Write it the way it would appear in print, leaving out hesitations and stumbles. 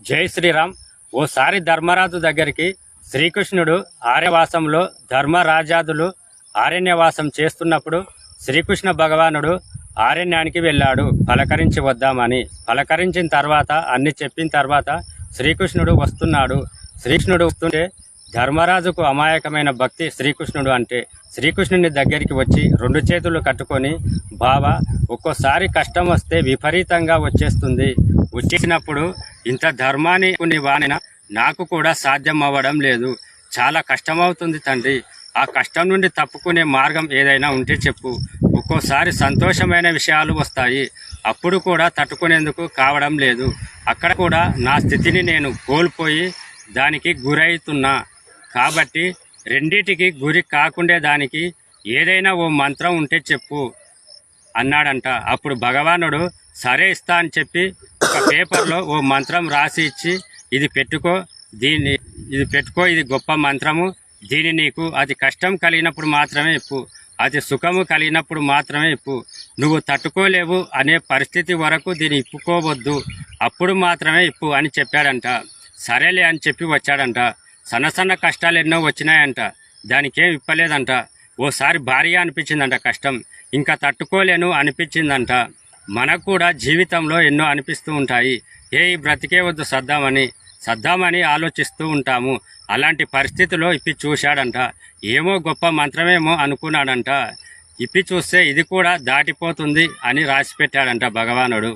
జై శ్రీరామ్. ఓసారి ధర్మరాజు దగ్గరికి శ్రీకృష్ణుడు ఆర్యవాసంలో ధర్మరాజాదులు ఆరణ్యవాసం చేస్తున్నప్పుడు శ్రీకృష్ణ భగవానుడు ఆరణ్యానికి వెళ్ళాడు పలకరించి వద్దామని. పలకరించిన తర్వాత అన్ని చెప్పిన తర్వాత శ్రీకృష్ణుడు వస్తున్నాడు. శ్రీకృష్ణుడు వస్తుంటే ధర్మరాజుకు అమాయకమైన భక్తి శ్రీకృష్ణుడు అంటే. శ్రీకృష్ణుని దగ్గరికి వచ్చి రెండు చేతులు కట్టుకొని, బావా, ఒక్కోసారి కష్టం వస్తే విపరీతంగా వచ్చేస్తుంది. వచ్చేసినప్పుడు ఇంత ధర్మాన్ని వాడిన నాకు కూడా సాధ్యం అవ్వడం లేదు. చాలా కష్టమవుతుంది తండ్రి. ఆ కష్టం నుండి తప్పుకునే మార్గం ఏదైనా ఉంటే చెప్పు. ఒక్కోసారి సంతోషమైన విషయాలు వస్తాయి, అప్పుడు కూడా తట్టుకునేందుకు కావడం లేదు. అక్కడ కూడా నా స్థితిని నేను కోల్పోయి దానికి గురవుతున్నా. కాబట్టి రెండిటికి గురి కాకుండే దానికి ఏదైనా ఓ మంత్రం ఉంటే చెప్పు అన్నాడంట. అప్పుడు భగవానుడు సరే ఇస్తా అని చెప్పి ఒక పేపర్లో ఓ మంత్రం రాసి ఇచ్చి, ఇది పెట్టుకో, ఇది గొప్ప మంత్రము. దీని నీకు అతి కష్టం కలిగినప్పుడు మాత్రమే ఇప్పు, అతి సుఖము కలిగినప్పుడు మాత్రమే ఇప్పు. నువ్వు తట్టుకోలేవు అనే పరిస్థితి వరకు దీన్ని ఇప్పుకోవద్దు, అప్పుడు మాత్రమే ఇప్పు అని చెప్పాడంట. సరేలే అని చెప్పి వచ్చాడంట. సన్న కష్టాలు ఎన్నో వచ్చినాయంట, దానికేం ఇప్పలేదంట. ఓసారి భారీగా అనిపించిందంట కష్టం, ఇంకా తట్టుకోలేను అనిపించిందంట. మనకు కూడా జీవితంలో ఎన్నో అనిపిస్తూ ఉంటాయి. ఈ బ్రతికే వద్దు సద్దామని ఆలోచిస్తూ ఉంటాము. అలాంటి పరిస్థితిలో ఇప్పి చూశాడంట. ఏమో గొప్ప మంత్రమేమో అనుకున్నాడంట. ఇప్పి చూస్తే ఇది కూడా దాటిపోతుంది అని రాసిపెట్టాడంట భగవానుడు.